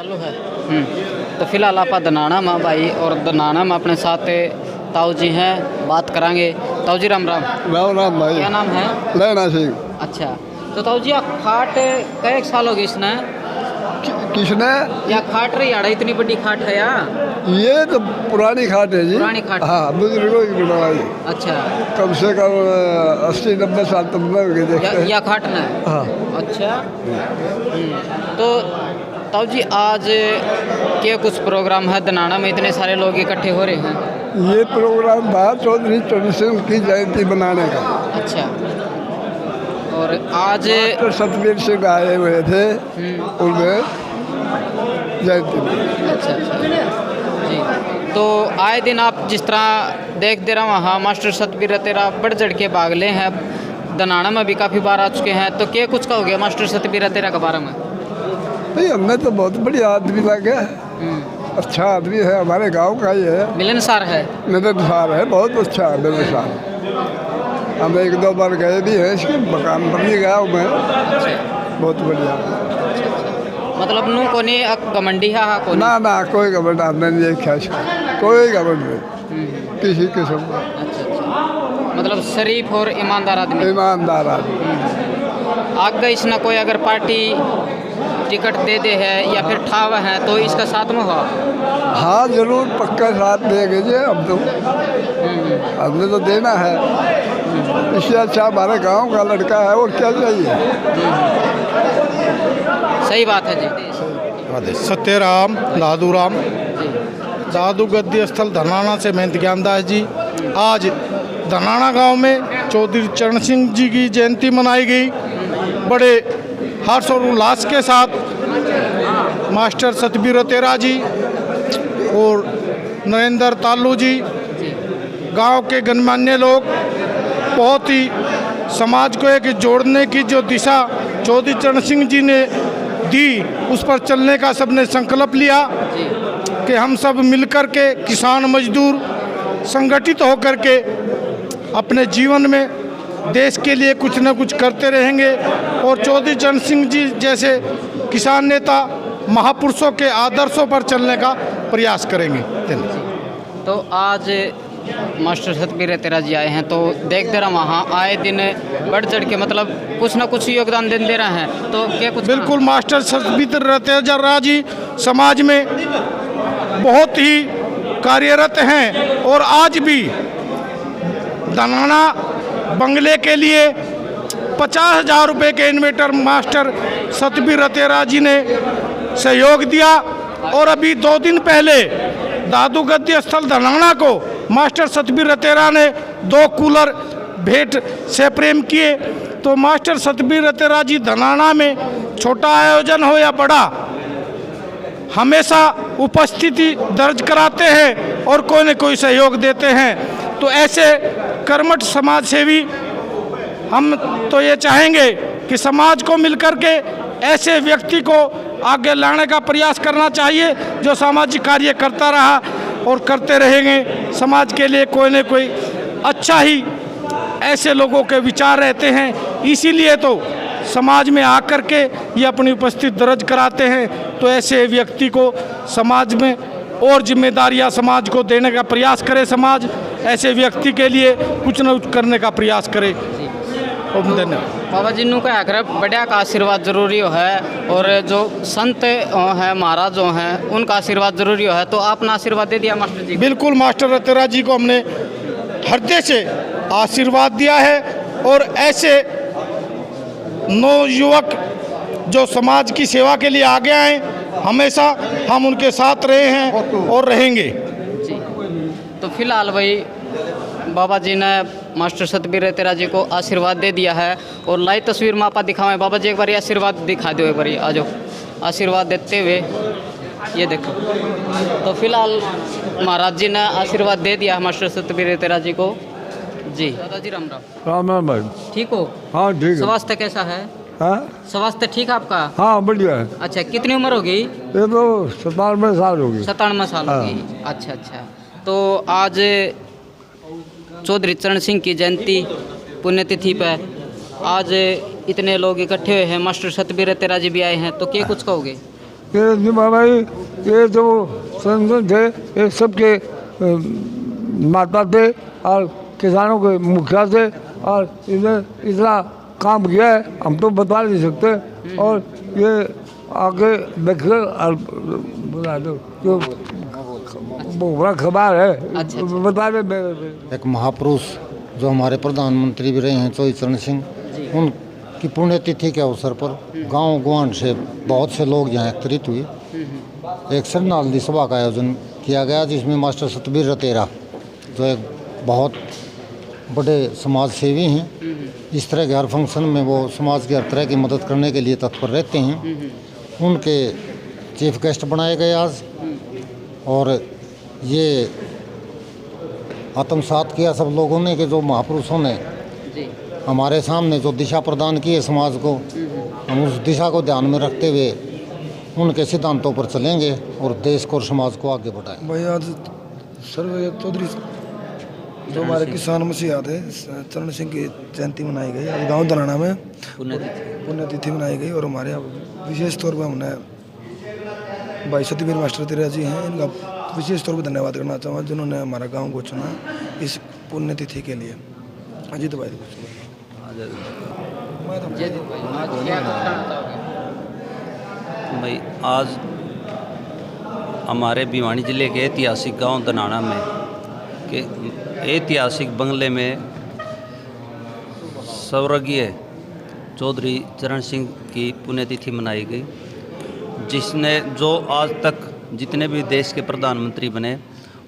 चालू है। तो फिलहाल आप दनाना माँ भाई और दनाना में अपने साथ ताऊ जी हैं, बात करांगे। ताऊ जी राम राम। राम राम भाई। क्या नाम है? लेना सिंह। अच्छा, तो ताऊ जी आप खाट कई साल हो गए इसने? किसने? या खाट रही आड़ा, इतनी बड़ी खाट है या? ये तो पुरानी खाट है जी। पुरानी खाट। हाँ, बुजुर्गों की बनवाई। अच्छा, कम से कम 80-90 साल तो हो गए या खाट ना? हाँ। अच्छा। तो ताऊ जी आज क्या कुछ प्रोग्राम है दनाना में, इतने सारे लोग इकट्ठे हो रहे हैं? ये प्रोग्राम था चौधरी चरण सिंह की जयंती बनाने का। अच्छा, और आज तो सतबीर सिंह आए हुए थे उनमें जयंती में। अच्छा जी। तो आए दिन आप जिस तरह देखते रहो वहाँ मास्टर सतबीर तेरा बढ़ चढ़ के भाग ले हैं, दनाना में भी काफ़ी बार आ चुके हैं, तो क्या कुछ कहोगे मास्टर सतबीर तेरा के बारे में? नहीं, हमने तो बहुत बढ़िया आदमी लगे, अच्छा आदमी है, हमारे गांव का ही है, मिलनसार है, मिलनसार है, बहुत अच्छा है मिलनसार। हम 1-2 बार गए भी हैं इसके मकान पर भी गाँव में, बहुत बढ़िया। मतलब नू को नहीं घमंडी है को ना ना, कोई घमंड नहीं है, ख्याल कोई घमंड नहीं किसी किस्म का। अच्छा, मतलब शरीफ और ईमानदार आदमी। ईमानदार आदमी। आगे इसने कोई अगर पार्टी टिकट दे दे है या फिर ठाव है तो इसका साथ में हो? हाँ जरूर, पक्का साथ देंगे जी हम तो, हमने तो देना है। इससे अच्छा हमारे गांव का लड़का है और क्या चाहिए। सही बात है जी। सत्यराम दादूराम, दादू गद्दी स्थल धनाना से मैं ज्ञानदास जी। आज धनाना गांव में चौधरी चरण सिंह जी की जयंती मनाई गई। बड़े हर्ष और उल्लास के साथ मास्टर सतबीर तेरा जी और नरेंद्र तालू जी, गांव के गणमान्य लोग, बहुत ही समाज को एक जोड़ने की जो दिशा चौधरी चरण सिंह जी ने दी, उस पर चलने का सबने संकल्प लिया कि हम सब मिलकर के किसान मजदूर संगठित होकर के अपने जीवन में देश के लिए कुछ न कुछ करते रहेंगे और चौधरी चरण सिंह जी जैसे किसान नेता महापुरुषों के आदर्शों पर चलने का प्रयास करेंगे। तो आज मास्टर सतबीर तेरा जी आए हैं, तो देखते रहा वहाँ आए दिन बढ़ चढ़ के मतलब कुछ ना कुछ योगदान दे रहे हैं, तो क्या कुछ? बिल्कुल, मास्टर सतबीर तेरा जी समाज में बहुत ही कार्यरत हैं और आज भी धनाना बंगले के लिए 50,000 रुपये के इन्वेटर मास्टर सतबीर तेरा जी ने सहयोग दिया। और अभी 2 दिन पहले दादू गद्दी स्थल धनाना को मास्टर सतबीर तेरा ने 2 कूलर भेंट से प्रेम किए। तो मास्टर सतबीर तेरा जी धनाना में छोटा आयोजन हो या बड़ा, हमेशा उपस्थिति दर्ज कराते हैं और कोई न कोई सहयोग देते हैं। तो ऐसे कर्मठ समाज सेवी हम तो ये चाहेंगे कि समाज को मिलकर के ऐसे व्यक्ति को आगे लाने का प्रयास करना चाहिए जो सामाजिक कार्य करता रहा और करते रहेंगे। समाज के लिए कोई न कोई अच्छा ही ऐसे लोगों के विचार रहते हैं, इसीलिए तो समाज में आकर के ये अपनी उपस्थिति दर्ज कराते हैं। तो ऐसे व्यक्ति को समाज में और जिम्मेदारियां समाज को देने का प्रयास करे, समाज ऐसे व्यक्ति के लिए कुछ न कुछ करने का प्रयास करे। धन्यवाद। बाबा जी नु का आग्रह बढ़िया का आशीर्वाद जरूरी है और जो संत हैं महाराज जो हैं उनका आशीर्वाद जरूरी है, तो आपने आशीर्वाद दे दिया मास्टर जी? बिल्कुल, मास्टर तेरा जी को हमने हृदय से आशीर्वाद दिया है और ऐसे नौयुवक जो समाज की सेवा के लिए आगे आए, हमेशा हम उनके साथ रहे हैं और रहेंगे जी। तो फिलहाल भाई बाबा जी ने मास्टर सतबीर तेरा जी को आशीर्वाद दे दिया है और लाइव तस्वीर में आपा दिखावें। बाबा जी एक बार आशीर्वाद दिखा दो, एक बार आ जाओ आशीर्वाद देते हुए, ये देखो। तो फिलहाल महाराज जी ने आशीर्वाद दे दिया मास्टर सतबीर तेरा जी को जी। दादाजी राम राम। राम राम भाई। ठीक हो? हाँ ठीक है। स्वास्थ्य कैसा है? हाँ स्वास्थ्य ठीक है आपका? हाँ बढ़िया है। अच्छा, कितनी उम्र होगी? ये तो 97 साल होगी। 97 साल होगी। अच्छा अच्छा। तो आज चौधरी चरण सिंह की जयंती पुण्यतिथि पर आज इतने लोग इकट्ठे हुए हैं, मास्टर सतबीर तेरा जी भी आए हैं, तो क्या कुछ कहोगे? ये जिम्मा भाई, ये जो संगठन थे ये सबके माता थे और किसानों के मुखिया थे और इन्हें इतना काम किया है हम तो बता नहीं सकते। और ये आगे देखकर और बता दो जो बड़ा खबर है। अच्छा। बता दे। एक महापुरुष जो हमारे प्रधानमंत्री भी रहे हैं चौधरी चरण सिंह, उनकी पुण्यतिथि के अवसर पर गांव गुआंढ से बहुत से लोग यहाँ एकत्रित हुए। एक श्रद्धांजलि सभा का आयोजन किया गया जिसमें मास्टर सतबीर रतेरा जो एक बहुत बड़े समाज सेवी हैं, इस तरह के हर फंक्शन में वो समाज की हर तरह की मदद करने के लिए तत्पर रहते हैं, उनके चीफ गेस्ट बनाए गए आज। और ये आत्मसात किया सब लोगों ने कि जो महापुरुषों ने हमारे सामने जो दिशा प्रदान की है समाज को, हम उस दिशा को ध्यान में रखते हुए उनके सिद्धांतों पर चलेंगे और देश को और समाज को आगे बढ़ाएं। भाई आज सर्वजन चौधरी जो हमारे किसान मसीहा थे चरण सिंह की जयंती मनाई गई। आज गांव दलाना में पुण्यतिथि मनाई गई और हमारे यहाँ विशेष तौर पर हमने भाई सतबीर मास्टर रतेरा जी हैं, इनका विशेष तौर पर धन्यवाद करना चाहूँगा जिन्होंने हमारा गांव को चुना इस पुण्यतिथि के लिए। अजीत भाई भाई आज हमारे भिवानी जिले के ऐतिहासिक गांव दनाना में के ऐतिहासिक बंगले में स्वर्गीय चौधरी चरण सिंह की पुण्यतिथि मनाई गई, जिसने जो आज तक जितने भी देश के प्रधानमंत्री बने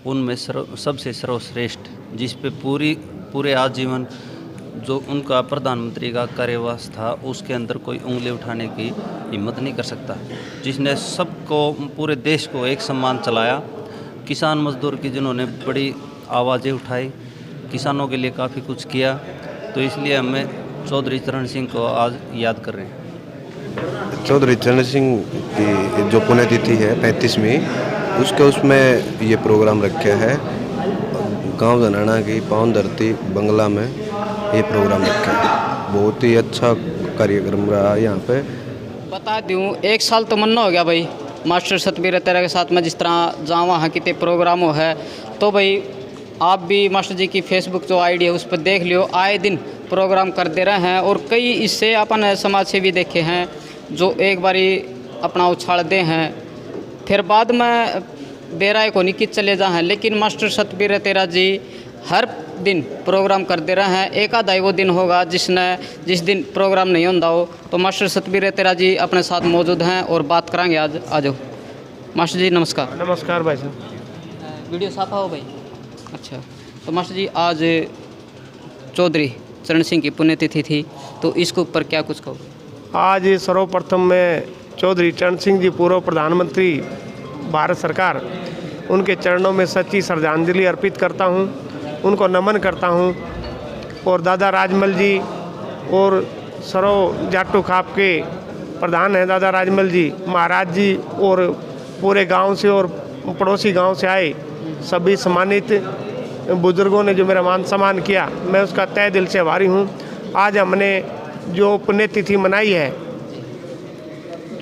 उनमें सबसे सर्वश्रेष्ठ, जिस पे पूरे आजीवन जो उनका प्रधानमंत्री का कार्यवास था उसके अंदर कोई उंगली उठाने की हिम्मत नहीं कर सकता, जिसने सबको पूरे देश को एक समान चलाया। किसान मजदूर की जिन्होंने बड़ी आवाज़ें उठाई, किसानों के लिए काफ़ी कुछ किया, तो इसलिए हमें चौधरी चरण सिंह को आज याद कर रहे हैं। चौधरी चरण सिंह की जो पुण्यतिथि है 35वीं, उसमें ये प्रोग्राम रखा है। गांव दनाना की पावन धरती बंगला में ये प्रोग्राम रखा है। बहुत ही अच्छा कार्यक्रम रहा यहाँ पे। बता दूँ 1 साल तो मन्ना हो गया भाई मास्टर सतबीर रतेरा के साथ में, जिस तरह जहाँ वहाँ कितने प्रोग्राम हो है। तो भाई आप भी मास्टर जी की फेसबुक जो आईडी है उस पर देख लियो, आए दिन प्रोग्राम कर दे रहे हैं। और कई इससे अपन समाज से भी देखे हैं जो एक बारी अपना उछाल दे हैं फिर बाद में बेराय को निकल चले जा हैं, लेकिन मास्टर सतबीर रतेरा जी हर दिन प्रोग्राम कर दे रहे हैं। एक आधा वो दिन होगा जिस दिन प्रोग्राम नहीं होता हो, तो मास्टर सतबीर रतेरा जी अपने साथ मौजूद हैं और बात करेंगे आज। आ जाओ मास्टर जी। नमस्कार। नमस्कार भाई साहब। वीडियो साफ हो भाई। अच्छा, तो मास्टर जी आज चौधरी चरण सिंह की पुण्यतिथि थी, तो इसके ऊपर क्या कुछ कहो? आज सर्वप्रथम मैं चौधरी चरण सिंह जी पूर्व प्रधानमंत्री भारत सरकार, उनके चरणों में सच्ची श्रद्धांजलि अर्पित करता हूं, उनको नमन करता हूं। और दादा राजमल जी और सरो जाटू खाप के प्रधान हैं दादा राजमल जी महाराज जी, और पूरे गांव से और पड़ोसी गांव से आए सभी सम्मानित बुजुर्गों ने जो मेरा मान सम्मान किया, मैं उसका तहे दिल से आभारी हूं। आज हमने जो पुण्यतिथि मनाई है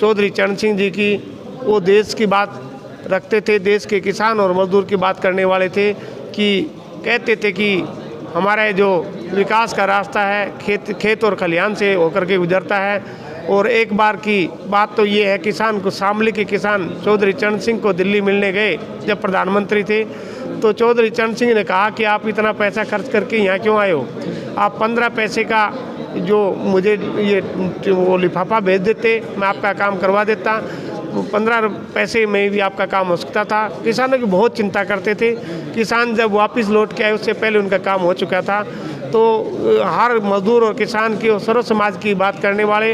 चौधरी चरण सिंह जी की, वो देश की बात रखते थे, देश के किसान और मजदूर की बात करने वाले थे, कि कहते थे कि हमारा जो विकास का रास्ता है खेत और खलिहान से होकर के गुजरता है। और एक बार की बात तो ये है, किसान को शामली के किसान चौधरी चरण सिंह को दिल्ली मिलने गए जब प्रधानमंत्री थे, तो चौधरी चरण सिंह ने कहा कि आप इतना पैसा खर्च करके यहाँ क्यों आए हो, आप 15 पैसे का जो मुझे ये वो लिफाफा भेज देते, मैं आपका काम करवा देता। 15 पैसे में भी आपका काम हो सकता था। किसानों की बहुत चिंता करते थे। किसान जब वापस लौट के आए उससे पहले उनका काम हो चुका था। तो हर मजदूर और किसान की और सर्व समाज की बात करने वाले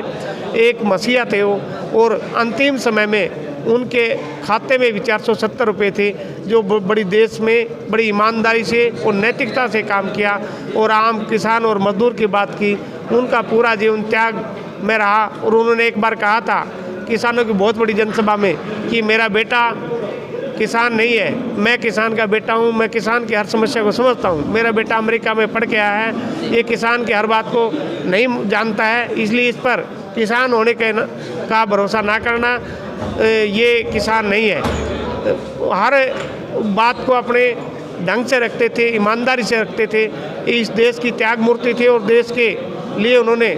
एक मसीहा थे वो, और अंतिम समय में उनके खाते में भी 470 रुपये थे, जो बड़ी देश में बड़ी ईमानदारी से और नैतिकता से काम किया और आम किसान और मजदूर की बात की। उनका पूरा जीवन त्याग में रहा। और उन्होंने एक बार कहा था किसानों की बहुत बड़ी जनसभा में कि मेरा बेटा किसान नहीं है। मैं किसान का बेटा हूँ, मैं किसान की हर समस्या को समझता हूँ। मेरा बेटा अमेरिका में पढ़ के आया है, ये किसान की हर बात को नहीं जानता है, इसलिए इस पर किसान होने का भरोसा ना करना, ये किसान नहीं है। हर बात को अपने ढंग से रखते थे, ईमानदारी से रखते थे। इस देश की त्याग मूर्ति थे और देश के लिए उन्होंने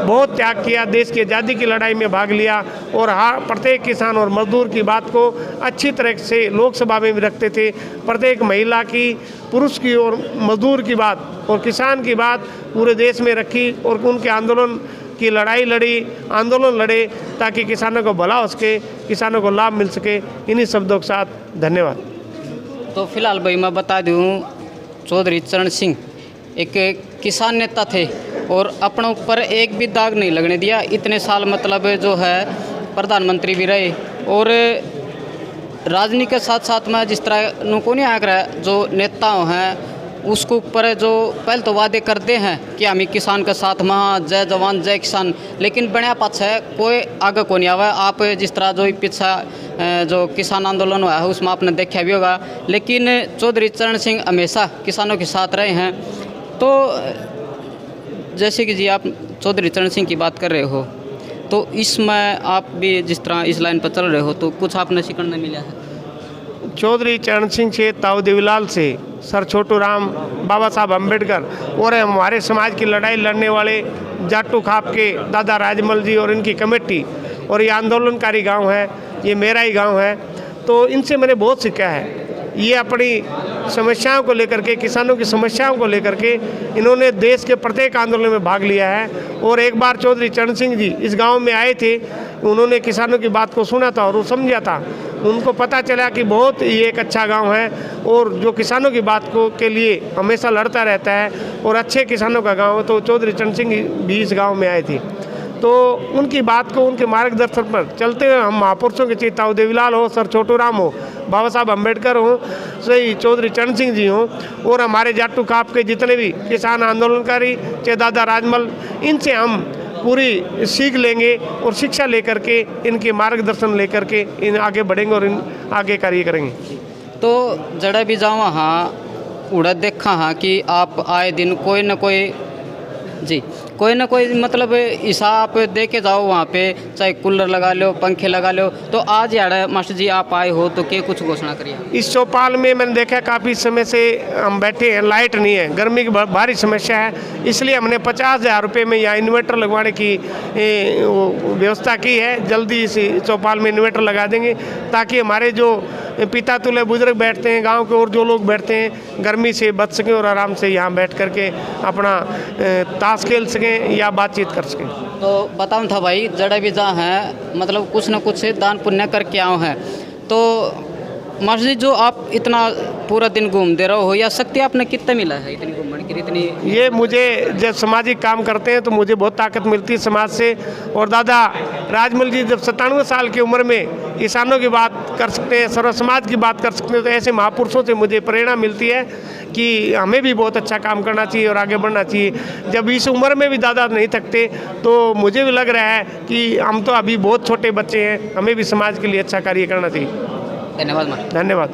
बहुत त्याग किया, देश की आज़ादी की लड़ाई में भाग लिया और हर प्रत्येक किसान और मजदूर की बात को अच्छी तरह से लोकसभा में भी रखते थे। प्रत्येक महिला की, पुरुष की और मजदूर की बात और किसान की बात पूरे देश में रखी और उनके आंदोलन की लड़ाई लड़ी, आंदोलन लड़े ताकि किसानों को भला हो सके, किसानों को लाभ मिल सके। इन्हीं शब्दों के साथ धन्यवाद। तो फिलहाल भाई मैं बता दूँ, चौधरी चरण सिंह एक किसान नेता थे और अपने ऊपर एक भी दाग नहीं लगने दिया। इतने साल मतलब जो है प्रधानमंत्री भी रहे और राजनीति के साथ साथ में जिस तरह नुको नहीं आग रहा है, जो नेता हैं उसके ऊपर जो पहले तो वादे करते हैं कि हम किसान के साथ में जय जवान जय किसान, लेकिन बढ़िया पक्ष है कोई आगे को नहीं आवा। आप जिस तरह जो पीछा जो किसान आंदोलन हुआ है उसमें आपने देखा भी होगा, लेकिन चौधरी चरण सिंह हमेशा किसानों के साथ रहे हैं। तो जैसे कि जी आप चौधरी चरण सिंह की बात कर रहे हो, तो इसमें आप भी जिस तरह इस लाइन पर चल रहे हो तो कुछ आपने सीखने मिला है? चौधरी चरण सिंह से, ताऊ देवीलाल से, सर छोटू राम, बाबा साहब अम्बेडकर और हमारे समाज की लड़ाई लड़ने वाले जाटू खाप के दादा राजमल जी और इनकी कमेटी, और ये आंदोलनकारी गांव है, ये मेरा ही गांव है। तो इनसे मैंने बहुत सीखा है। ये अपनी समस्याओं को लेकर के, किसानों की समस्याओं को लेकर के इन्होंने देश के प्रत्येक आंदोलन में भाग लिया है। और एक बार चौधरी चरण सिंह जी इस गांव में आए थे, उन्होंने किसानों की बात को सुना था और वो समझा था। उनको पता चला कि बहुत ये एक अच्छा गांव है और जो किसानों की बात को के लिए हमेशा लड़ता रहता है और अच्छे किसानों का गाँव है। तो चौधरी चरण सिंह भी इस गाँव में आए थे, तो उनकी बात को, उनके मार्गदर्शन पर चलते हुए हम महापुरुषों के चाहे ताऊ देवीलाल हो, सर छोटू राम हो, बाबा साहब अम्बेडकर हो, सही चौधरी चरण सिंह जी हों और हमारे जाटू खाप के जितने भी किसान आंदोलनकारी चाहे दादा राजमल, इनसे हम पूरी सीख लेंगे और शिक्षा लेकर के, इनके मार्गदर्शन लेकर के इन आगे बढ़ेंगे और इन आगे कार्य करेंगे। तो जड़ा भी जाओ हाँ उड़ा देखा हाँ कि आप आए दिन कोई ना कोई जी कोई ना कोई मतलब हिसाब दे के जाओ वहाँ पे, चाहे कूलर लगा लो, पंखे लगा लो। तो आज यार मास्टर जी आप आए हो तो क्या कुछ घोषणा करिए? इस चौपाल में मैंने देखा काफ़ी समय से हम बैठे हैं, लाइट नहीं है, गर्मी की भारी समस्या है, इसलिए हमने 50,000 रुपये में यहाँ इन्वर्टर लगवाने की व्यवस्था की है। जल्दी इस चौपाल में इन्वर्टर लगा देंगे ताकि हमारे जो पिता तुल्य बुजुर्ग बैठते हैं गांव के और जो लोग बैठते हैं गर्मी से बच सकें और आराम से यहाँ बैठ करके अपना ताश खेल सकें या बातचीत कर सकें। तो बताऊँ था भाई, जड़ा भी जहाँ है मतलब कुछ न कुछ दान पुण्य करके आओ हैं। तो मास्टर जी जो आप इतना पूरा दिन घूमते रहो हो, या शक्ति आपने कितना मिला है इतनी घूमने की? इतनी ये मुझे जब सामाजिक काम करते हैं तो मुझे बहुत ताकत मिलती है समाज से। और दादा राजमल जी जब 97 साल की उम्र में किसानों की बात कर सकते हैं, सर्व समाज की बात कर सकते हैं, तो ऐसे महापुरुषों से मुझे प्रेरणा मिलती है कि हमें भी बहुत अच्छा काम करना चाहिए और आगे बढ़ना चाहिए। जब इस उम्र में भी दादा नहीं थकते तो मुझे भी लग रहा है कि हम तो अभी बहुत छोटे बच्चे हैं, हमें भी समाज के लिए अच्छा कार्य करना चाहिए। धन्यवाद मास्टर। धन्यवाद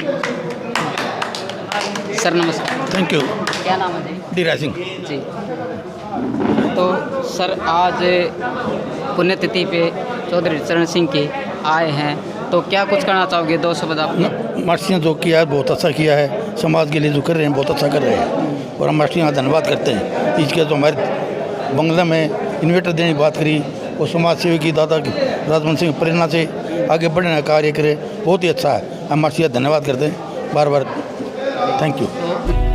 सर, नमस्कार। Thank you. क्या नाम है जी? धीरा सिंह जी। तो सर आज पुण्यतिथि पे चौधरी चरण सिंह के आए हैं, तो क्या कुछ करना चाहोगे? 2 शब्द आप। मास्टर ने जो किया है बहुत अच्छा किया है, समाज के लिए जो कर रहे हैं बहुत अच्छा कर रहे हैं और हम मास्टर यहाँ धन्यवाद करते हैं। इसके जो हमारे बंगला में इन्वर्टर देने की बात करी और समाज सेवी की दादा राजमन सिंह प्रेरणा से आगे बढ़ने का कार्य करे, बहुत ही अच्छा है। हम मास्टर धन्यवाद करते हैं बार बार। Thank you.